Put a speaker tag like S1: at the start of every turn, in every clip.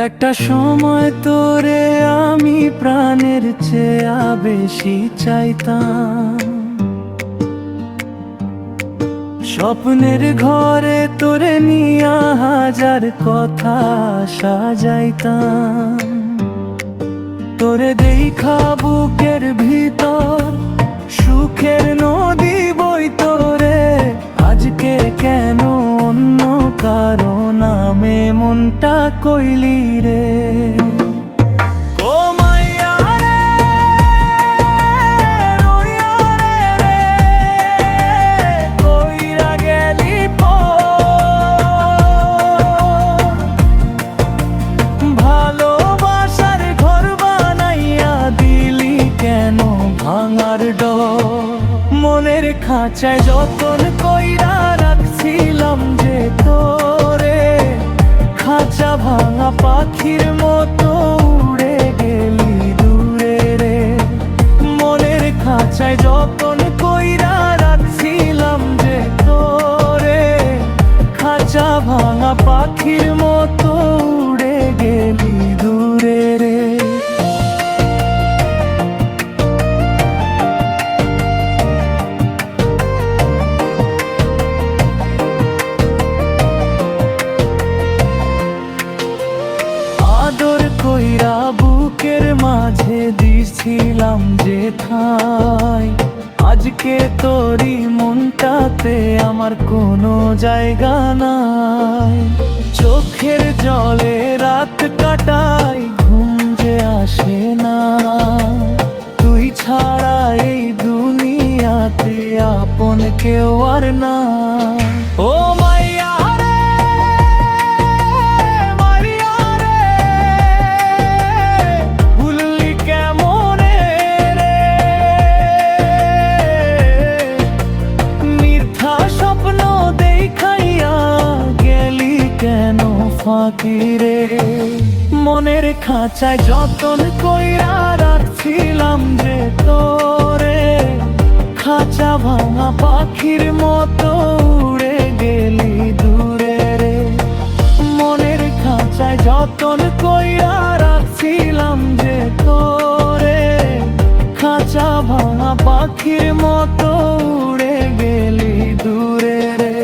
S1: একটা সময় তোরে আমি প্রাণের চেয়ে বেশি চাইতাম, স্বপ্নের ঘরে তোরে নিয়া হাজার কথা সাজাইতাম। তোরে দেখা বুকের ভিতর সুখের নদী বই তোরে, আজকে কেন অন্য কারো নামে মনটা কইলি রে। ও মাইয়া রে, রইয়া রে রে, কইরা গেলি ভালোবাসার ঘর বানাইয়া দিলি কেন ভাঙার ডর। মনের খাঁচায় যতন কইরা রাখছিলাম যে তোরে, খাঁচা ভাঙা পাখির মতো উড়ে গেলি দূরে রে। মনের খাঁচায় যতন কইরা রাখছিলাম যে তোরে, খাঁচা ভাঙা পাখির মতো উড়ে গেলি দূরে রে। আদর কইরা বুকের মাঝে দিছিলাম যে ঠাই, আজকে তোরই মনটাতে আমার কোনো জায়গা নাই। চোখের জলে রাত কাটাই, ঘুম যে আসে না, তুই ছাড়া এই দুনিয়াতে আপন কেউ আর না। ও মাইয়া রে, মারিয়া রে, ভুললি কেমনে রে, মিথ্যা স্বপ্ন দেখাইয়া গেলি কেন ফাঁকি রে। মনের খাঁচায় যতন কইরা রাখছিলাম যে তোরে, খাঁচা ভাঙা পাখির মতো উড়ে গেলি দূরে রে। মনের খাঁচায় যতন কইরা রাখছিলাম যে তোরে, খাঁচা ভাঙা পাখির মতো উড়ে গেলি দূরে রে।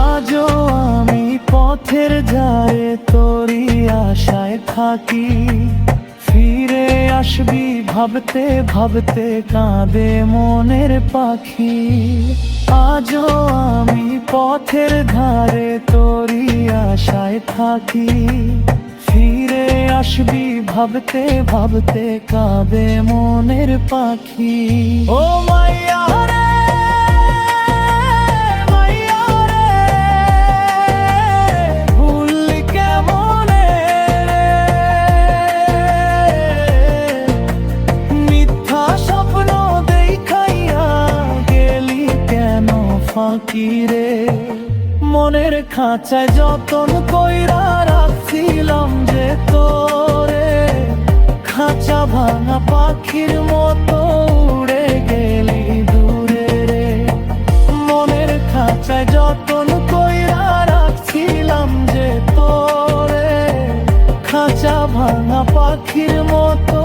S1: আজও আমি পথের ধারে তোরই আশায় থাকি, ফিরে আসবি ভাবতে ভাবতে কাঁদে মনের পাখি। আজও আমি পথের ধারে তোরই আশায় থাকি, ফিরে আসবি ভাবতে ভাবতে কাঁদে মনের পাখি। ও মাইয়া রে, ফাঁকি রে। মনের খাঁচায় যতন কইরা রাখছিলাম যে তোরে, খাঁচা ভাঙা পাখির মতো উড়ে গেলি দূরে রে। মনের খাঁচায় যতন কইরা রাখছিলাম যে তোরে, খাঁচা ভাঙা পাখির মতো